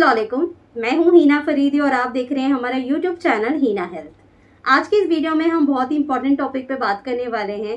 अस्सलाम वालेकुम, मैं हूं हीना फरीदी और आप देख रहे हैं हमारा यूट्यूब चैनल हीना हेल्थ। आज की इस वीडियो में हम बहुत ही इंपॉर्टेंट टॉपिक पे बात करने वाले हैं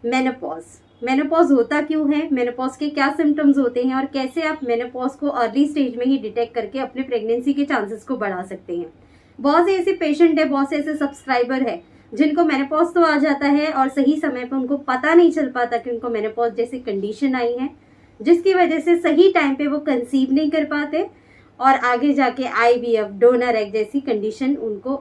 मेनोपॉज। मेनोपॉज होता क्यों है, मेनोपॉज के क्या सिम्टम्स होते हैं और कैसे आप मेनोपॉज को अर्ली स्टेज में ही डिटेक्ट करके अपने प्रेगनेंसी के चांसेस को बढ़ा सकते हैं। बहुत से ऐसे पेशेंट है, बहुत से ऐसे सब्सक्राइबर है जिनको मेनोपॉज तो आ जाता है और सही समय पर उनको पता नहीं चल पाता कि उनको मेनोपॉज जैसी कंडीशन आई है, जिसकी वजह से सही टाइम पे वो कंसीव नहीं कर पाते और आगे जाके आईवीएफ, डोनर एग जैसी कंडीशन उनको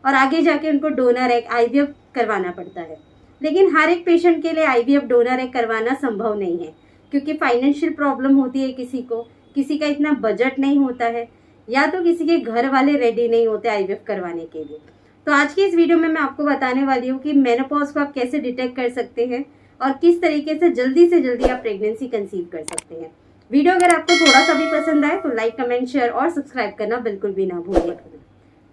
और आगे जाके उनको डोनर एग, आईवीएफ करवाना पड़ता है। लेकिन हर एक पेशेंट के लिए आईवीएफ, डोनर एग करवाना संभव नहीं है क्योंकि फाइनेंशियल प्रॉब्लम होती है किसी का इतना बजट नहीं होता है या तो किसी के घर वाले रेडी नहीं होते आईवीएफ करवाने के लिए। तो आज की इस वीडियो में मैं आपको बताने वाली हूँ कि मेनोपॉज को आप कैसे डिटेक्ट कर सकते हैं और किस तरीके से जल्दी आप प्रेगनेंसी कंसीव कर सकते हैं। वीडियो अगर आपको थोड़ा सा भी पसंद आए तो लाइक, कमेंट, शेयर और सब्सक्राइब करना बिल्कुल भी ना भूलिए।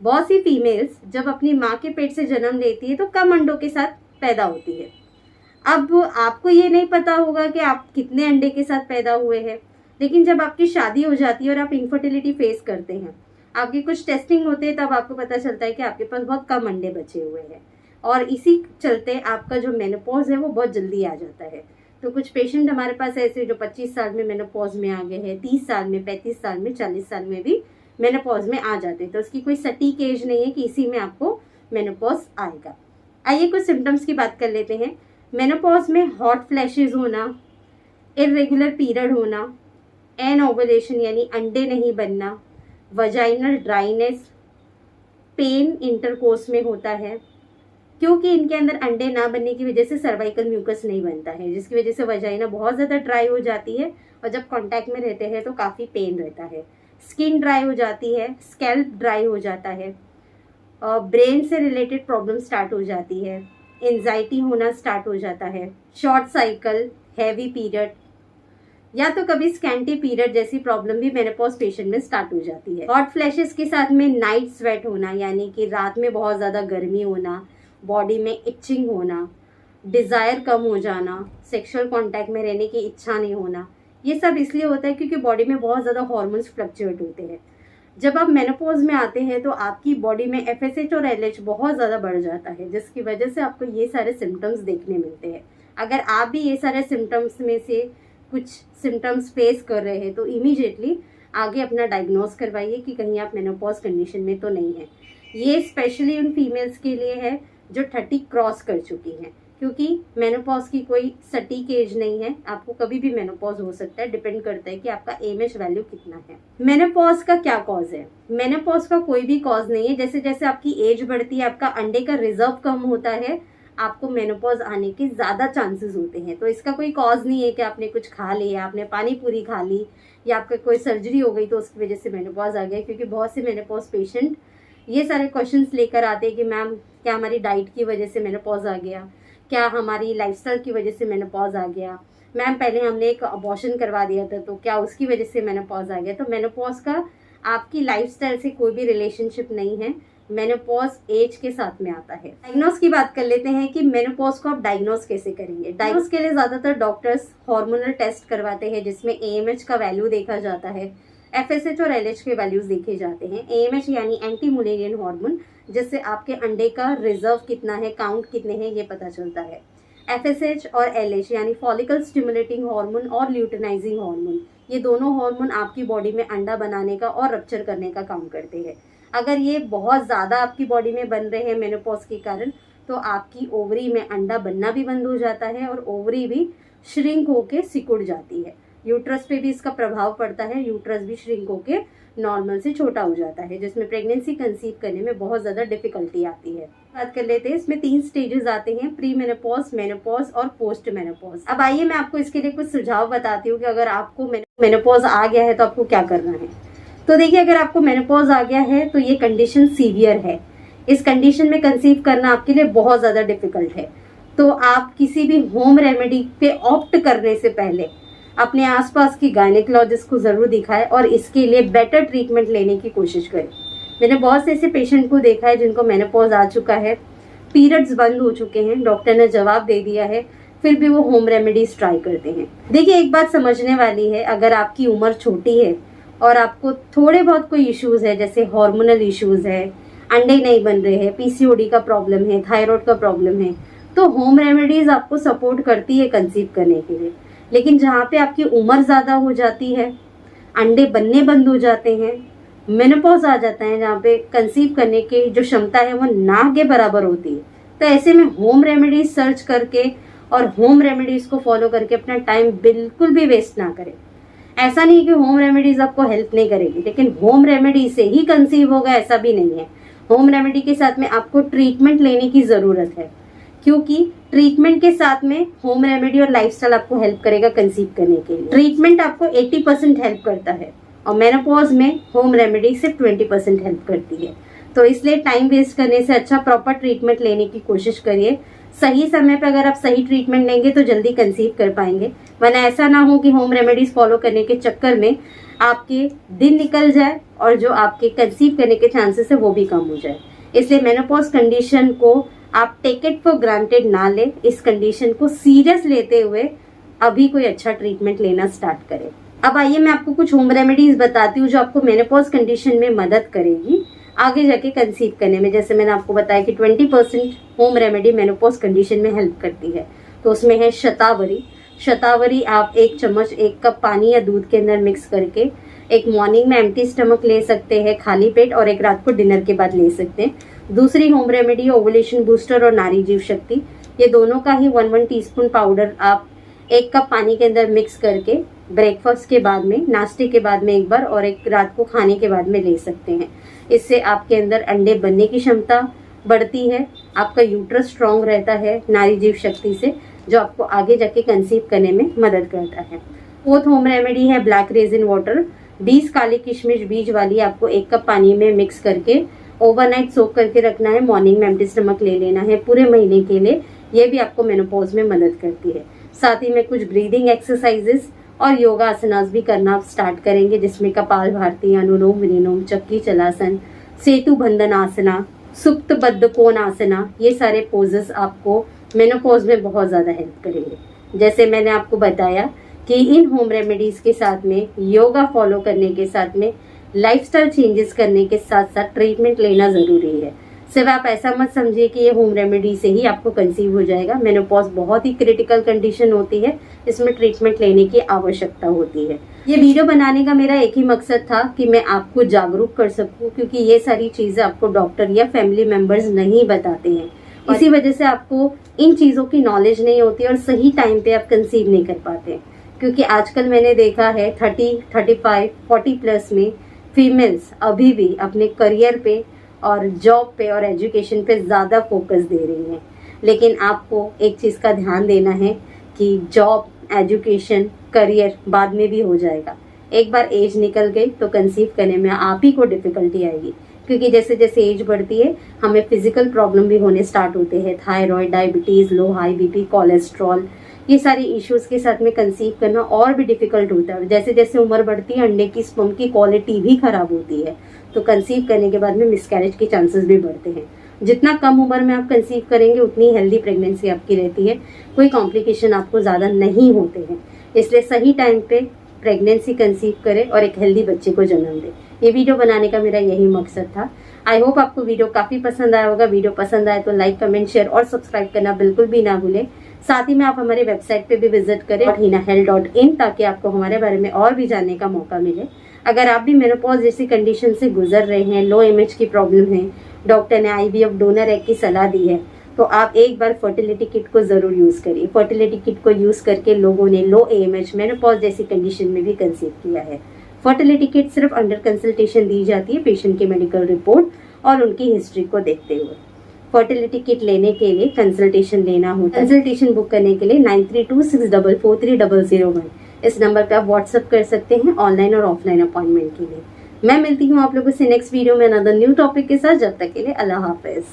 बहुत सी फीमेल्स जब अपनी माँ के पेट से जन्म लेती है तो कम अंडों के साथ पैदा होती है। अब आपको ये नहीं पता होगा कि आप कितने अंडे के साथ पैदा हुए हैं, लेकिन जब आपकी शादी हो जाती है और आप इनफर्टिलिटी फेस करते हैं, आपकी कुछ टेस्टिंग होते हैं, तब आपको पता चलता है कि आपके पास बहुत कम अंडे बचे हुए हैं और इसी चलते आपका जो मेनोपॉज है वो बहुत जल्दी आ जाता है। तो कुछ पेशेंट हमारे पास ऐसे जो 25 साल में मेनोपॉज में आ गए हैं, 30 साल में, 35 साल में, 40 साल में भी मेनोपॉज में आ जाते हैं। तो उसकी कोई सटीक एज नहीं है कि इसी में आपको मेनोपॉज आएगा। आइए कुछ सिम्टम्स की बात कर लेते हैं। मेनोपॉज में हॉट फ्लैशेस होना, इर्रेगुलर पीरियड होना, एनओवुलेशन यानी अंडे नहीं बनना, वजाइनल ड्राइनेस, पेन इंटरकोर्स में होता है क्योंकि इनके अंदर अंडे ना बनने की वजह से सर्वाइकल म्यूकस नहीं बनता है, जिसकी वजह से वजाइना बहुत ज़्यादा ड्राई हो जाती है और जब कांटेक्ट में रहते हैं तो काफ़ी पेन रहता है। स्किन ड्राई हो जाती है, स्कैल्प ड्राई हो जाता है, ब्रेन से रिलेटेड प्रॉब्लम स्टार्ट हो जाती है, एंजाइटी होना स्टार्ट हो जाता है, शॉर्ट साइकिल, हैवी पीरियड या तो कभी स्कैंटी पीरियड जैसी प्रॉब्लम भी मेनोपॉज पेशेंट में स्टार्ट हो जाती है। हॉट फ्लैशेस के साथ में नाइट स्वेट होना यानी कि रात में बहुत ज़्यादा गर्मी होना, बॉडी में इचिंग होना, डिज़ायर कम हो जाना, सेक्सुअल कांटेक्ट में रहने की इच्छा नहीं होना, ये सब इसलिए होता है क्योंकि बॉडी में बहुत ज़्यादा हार्मोन्स फ्लक्चुएट होते हैं। जब आप मेनोपॉज में आते हैं तो आपकी बॉडी में एफएसएच और एलएच बहुत ज़्यादा बढ़ जाता है, जिसकी वजह से आपको ये सारे सिम्टम्स देखने मिलते हैं। अगर आप भी ये सारे सिम्टम्स में से कुछ सिम्टम्स फेस कर रहे हैं तो इमीडिएटली आगे अपना डायग्नोज करवाइए कि कहीं आप मेनोपॉज कंडीशन में तो नहीं है। ये स्पेशली उन फीमेल्स के लिए है जो 30 क्रॉस कर चुकी हैं, क्योंकि मेनोपॉज की कोई सटीक एज नहीं है, आपको कभी भी मेनोपॉज हो सकता है, डिपेंड करता है कि आपका एमएच वैल्यू कितना है। मेनोपॉज का क्या कॉज है? मेनोपॉज का कोई भी कॉज नहीं है। जैसे जैसे आपकी एज बढ़ती है, आपका अंडे का रिजर्व कम होता है, आपको मेनोपॉज आने के ज़्यादा चांसेस होते हैं। तो इसका कोई कॉज नहीं है कि आपने कुछ खा लिया, आपने पानी पूरी खा ली या आपका कोई सर्जरी हो गई तो उसकी वजह से मेनोपॉज आ गया। क्योंकि बहुत से मेनोपॉज पेशेंट ये सारे क्वेश्चंस लेकर आते हैं कि मैम क्या हमारी डाइट की वजह से मेनोपॉज आ गया, क्या हमारी लाइफस्टाइल की वजह से मेनोपॉज आ गया, मैम पहले हमने एक अबॉर्शन करवा दिया था तो क्या उसकी वजह से मेनोपॉज आ गया। तो मेनोपॉज का आपकी लाइफस्टाइल से कोई भी रिलेशनशिप नहीं है, मेनोपॉज एज के साथ में आता है। डायग्नोज की बात कर लेते हैं कि मेनोपॉज को आप डायग्नोज कैसे करेंगे। डायग्नोज के लिए ज़्यादातर डॉक्टर्स हार्मोनल टेस्ट करवाते हैं जिसमें एएमएच का वैल्यू देखा जाता है, एफएसएच और एलएच के वैल्यूज देखे जाते हैं। एएमएच यानी एंटी मुलेरियन हार्मोन, जिससे आपके अंडे का रिजर्व कितना है, काउंट कितने हैं, ये पता चलता है। एफएसएच और एलएच यानी फॉलिकल स्टिमुलेटिंग हार्मोन और ल्यूटिनाइजिंग हार्मोन, ये दोनों हार्मोन आपकी बॉडी में अंडा बनाने का और रप्चर करने का काम करते हैं। अगर ये बहुत ज़्यादा आपकी बॉडी में बन रहे हैं मेनोपॉज के कारण तो आपकी ओवरी में अंडा बनना भी बंद हो जाता है और ओवरी भी श्रिंक होके सिकुड़ जाती है। यूट्रस पे भी इसका प्रभाव पड़ता है, यूट्रस भी श्रिंक होके नॉर्मल से छोटा हो जाता है, जिसमें प्रेगनेंसी कंसीव करने में बहुत ज़्यादा डिफिकल्टी आती है। बात कर लेते हैं, इसमें 3 स्टेजेस आते हैं, प्री मेनोपॉज, मेनोपॉज और पोस्ट मेनोपॉज। अब आइए मैं आपको इसके लिए कुछ सुझाव बताती हूँ कि अगर आपको मेनोपॉज आ गया है तो आपको क्या करना है। तो देखिए, अगर आपको मेनोपॉज आ गया है तो ये कंडीशन सीवियर है, इस कंडीशन में कंसीव करना आपके लिए बहुत ज़्यादा डिफिकल्ट है। तो आप किसी भी होम रेमेडी पे ऑप्ट करने से पहले अपने आसपास की गायनेकोलॉजिस्ट को ज़रूर दिखाएं और इसके लिए बेटर ट्रीटमेंट लेने की कोशिश करें। मैंने बहुत से ऐसे पेशेंट को देखा है जिनको मेनोपॉज आ चुका है, पीरियड्स बंद हो चुके हैं, डॉक्टर ने जवाब दे दिया है, फिर भी वो होम रेमेडीज ट्राई करते हैं। देखिए, एक बात समझने वाली है, अगर आपकी उम्र छोटी है और आपको थोड़े बहुत कोई इश्यूज है, जैसे हार्मोनल इश्यूज है, अंडे नहीं बन रहे हैं, पीसीओडी का प्रॉब्लम है, थायराइड का प्रॉब्लम है, तो होम रेमेडीज आपको सपोर्ट करती है कंसीव करने के लिए। लेकिन जहाँ पे आपकी उम्र ज़्यादा हो जाती है, अंडे बनने बंद हो जाते हैं, मेनोपॉज आ जाता है, जहाँ पे कंसीव करने की जो क्षमता है वो ना के बराबर होती है, तो ऐसे में होम रेमेडीज सर्च करके और होम रेमेडीज को फॉलो करके अपना टाइम बिल्कुल भी वेस्ट ना करें। ऐसा नहीं कि होम रेमेडीज आपको हेल्प नहीं करेगी, लेकिन होम रेमेडी से ही कंसीव होगा ऐसा भी नहीं है। होम रेमेडी के साथ में आपको ट्रीटमेंट लेने की जरूरत है, क्योंकि ट्रीटमेंट के साथ में होम रेमेडी और लाइफस्टाइल आपको हेल्प करेगा कंसीव करने के लिए। ट्रीटमेंट आपको 80% हेल्प करता है और मेनोपॉज में होम रेमेडी सिर्फ 20% हेल्प करती है। तो इसलिए टाइम वेस्ट करने से अच्छा प्रॉपर ट्रीटमेंट लेने की कोशिश करिए। सही समय पे अगर आप सही ट्रीटमेंट लेंगे तो जल्दी कंसीव कर पाएंगे, वरना ऐसा ना हो कि होम रेमेडीज फॉलो करने के चक्कर में आपके दिन निकल जाए और जो आपके कंसीव करने के चांसेस है वो भी कम हो जाए। इसलिए मेनोपॉज कंडीशन को आप टेक इट फॉर ग्रांटेड ना ले, इस कंडीशन को सीरियस लेते हुए अभी कोई अच्छा ट्रीटमेंट लेना स्टार्ट करें। अब आइए मैं आपको कुछ होम रेमेडीज बताती हूँ जो आपको मेनोपॉज कंडीशन में मदद करेगी आगे जाके कंसीव करने में। जैसे मैंने आपको बताया कि 20% होम रेमेडी मेनोपॉज कंडीशन में हेल्प करती है, तो उसमें है शतावरी। शतावरी आप 1 चम्मच 1 कप पानी या दूध के अंदर मिक्स करके एक मॉर्निंग में एम्प्टी स्टमक ले सकते हैं खाली पेट, और एक रात को डिनर के बाद ले सकते हैं। दूसरी होम रेमेडी ओवुलेशन बूस्टर और नारी जीव शक्ति, ये दोनों का ही 1 टीस्पून पाउडर आप 1 कप पानी के अंदर मिक्स करके ब्रेकफास्ट के बाद में, नाश्ते के बाद में एक बार, और एक रात को खाने के बाद में ले सकते हैं। इससे आपके अंदर अंडे बनने की क्षमता बढ़ती है, आपका यूट्रस स्ट्रांग रहता है नारी जीव शक्ति से, जो आपको आगे जाके कंसीव करने में मदद करता है। फोर्थ होम रेमेडी है ब्लैक रेजिन वाटर। 20 काली किशमिश बीज वाली आपको 1 कप पानी में मिक्स करके ओवरनाइट सोक करके रखना है, मॉर्निंग में एम्प्टी स्टमक ले लेना है पूरे महीने के लिए। ये भी आपको मेनोपॉज में मदद करती है। साथ ही में कुछ ब्रीदिंग एक्सरसाइजेस और योगा आसनास भी करना आप स्टार्ट करेंगे, जिसमें कपाल भारती, अनुलोम विलोम, चक्की चलासन, सेतु बंधन आसना, सुप्त बद्ध कोण आसना, ये सारे पोजेस आपको मेनोपॉज में बहुत ज़्यादा हेल्प करेंगे। जैसे मैंने आपको बताया कि इन होम रेमेडीज के साथ में योगा फॉलो करने के साथ में लाइफस्टाइल चेंजेस करने के साथ साथ ट्रीटमेंट लेना ज़रूरी है। सिर्फ आप ऐसा मत समझिए कि ये होम रेमेडी से ही आपको कंसीव हो जाएगा। मेनोपॉज बहुत ही क्रिटिकल कंडीशन होती है, इसमें ट्रीटमेंट लेने की आवश्यकता होती है। ये वीडियो बनाने का मेरा एक ही मकसद था कि मैं आपको जागरूक कर सकूं, क्योंकि ये सारी चीज़ें आपको डॉक्टर या फैमिली मेम्बर्स नहीं बताते हैं। इसी वजह से आपको इन चीज़ों की नॉलेज नहीं होती और सही टाइम पे आप कंसीव नहीं कर पाते। क्योंकि आजकल मैंने देखा है 30, 35, 40 प्लस में फीमेल्स अभी भी अपने करियर पे और जॉब पे और एजुकेशन पे ज़्यादा फोकस दे रही हैं। लेकिन आपको एक चीज़ का ध्यान देना है कि जॉब, एजुकेशन, करियर बाद में भी हो जाएगा। एक बार एज निकल गई तो कंसीव करने में आप ही को डिफ़िकल्टी आएगी, क्योंकि जैसे जैसे एज बढ़ती है हमें फिजिकल प्रॉब्लम भी होने स्टार्ट होते हैं। थायराइड, डायबिटीज़, लो हाई बीपी, कोलेस्ट्रॉल, ये सारी इश्यूज़ के साथ में कंसीव करना और भी डिफ़िकल्ट होता है। जैसे जैसे उम्र बढ़ती है अंडे की स्पर्म की क्वालिटी भी ख़राब होती है, तो कंसीव करने के बाद में मिसकैरेज के चांसेस भी बढ़ते हैं। जितना कम उम्र में आप कंसीव करेंगे उतनी हेल्दी प्रेगनेंसी आपकी रहती है, कोई कॉम्प्लिकेशन आपको ज़्यादा नहीं होते हैं। इसलिए सही टाइम पे प्रेगनेंसी कंसीव करें और एक हेल्दी बच्चे को जन्म दें। ये वीडियो बनाने का मेरा यही मकसद था। आई होप आपको वीडियो काफ़ी पसंद आया होगा। वीडियो पसंद आए तो लाइक, कमेंट, शेयर और सब्सक्राइब करना बिल्कुल भी ना भूलें। साथ ही में आप हमारे वेबसाइट पे भी विजिट करें hinahealth.in, ताकि आपको हमारे बारे में और भी जानने का मौका मिले। अगर आप भी मेनोपॉज जैसी कंडीशन से गुजर रहे हैं, लो इमेज की प्रॉब्लम है, डॉक्टर ने IVF डोनर एग की सलाह दी है, तो आप एक बार फर्टिलिटी किट को ज़रूर यूज़ करिए। फर्टिलिटी किट को यूज़ करके लोगों ने लो इमेज मेनोपॉज जैसी कंडीशन में भी कंसीव किया है। फर्टिलिटी किट सिर्फ अंडर कंसल्टेशन दी जाती है, पेशेंट की मेडिकल रिपोर्ट और उनकी हिस्ट्री को देखते हुए। फर्टिलिटी किट लेने के लिए कंसल्टेशन लेना होता है। कंसल्टेशन बुक करने के लिए 9326443001 इस नंबर पे आप व्हाट्सअप कर सकते हैं ऑनलाइन और ऑफलाइन अपॉइंटमेंट के लिए। मैं मिलती हूँ आप लोगों से नेक्स्ट वीडियो में अनदर न्यू टॉपिक के साथ। जब तक के लिए अल्लाह हाफिज।